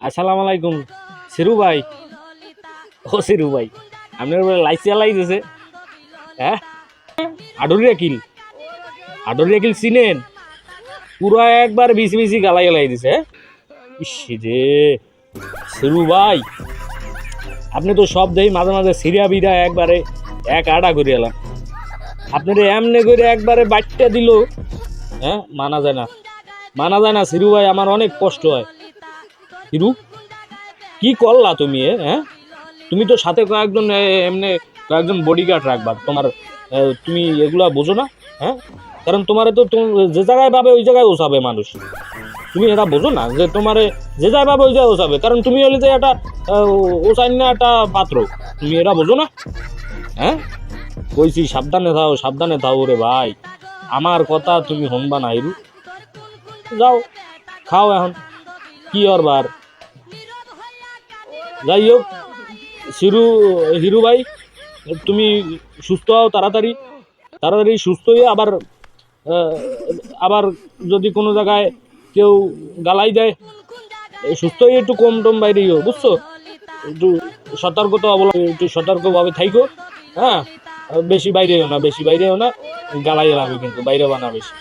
আসসালামু আলাইকুম সিরু ভাই। ও সিরু ভাই, আপনার লাইসিয়া লাইতেছে। হ্যাঁ, আডুরিয়া কিল, আডুরিয়া কিল চিনেন? পুরো একবার বিসি বিসি গালাই গালাই দিছে। ইস রে সিরু ভাই, আপনি তো সব দেই মাঝে মাঝে সিরিয়া বিরা একবারে এক আডা করে এলাম। আপনার এমনি করে একবারে বাট্টা দিল। হ্যাঁ, মানা যায় না, মানা যায় না সিরু ভাই, আমার অনেক কষ্ট হয়। সিরু, কি করলা তুমি? হ্যাঁ, তুমি তো সাথে কয়েকজন এমনি কয়েকজন বডিগার্ড রাখবা তোমার। তুমি এগুলা বোঝো না? হ্যাঁ, কারণ তোমারে তো যে জায়গায় পাবে ওই জায়গায় ওসাবে মানুষ। তুমি এটা বোঝো না যে তোমারে যে জায়গায় পাবে ওই জায়গায় ওসাবে, কারণ তুমি হলে যে একটা ওসাইন না একটা পাত্র। তুমি এটা বোঝো না? হ্যাঁ, কইছি সাবধানে থাও রে ভাই। আমার কথা তুমি শুনবা না হিরু। যাও, খাও এখন, কি আর বার। যাই হোক সিরু, হিরু ভাই, তুমি সুস্থ হও তাড়াতাড়ি, তাড়াতাড়ি সুস্থ হয়ে আবার আহ, আবার যদি কোনো জায়গায় কেউ গালাই দেয়, সুস্থ হয়ে একটু কম টম বাইরেও, বুঝছো? একটু সতর্কতা একটু সতর্কভাবে থাইকো। হ্যাঁ, বেশি বাইরেও না, বেশি বাইরেও না, গালাই লাগবে কিন্তু বাইরে বানা বেশি।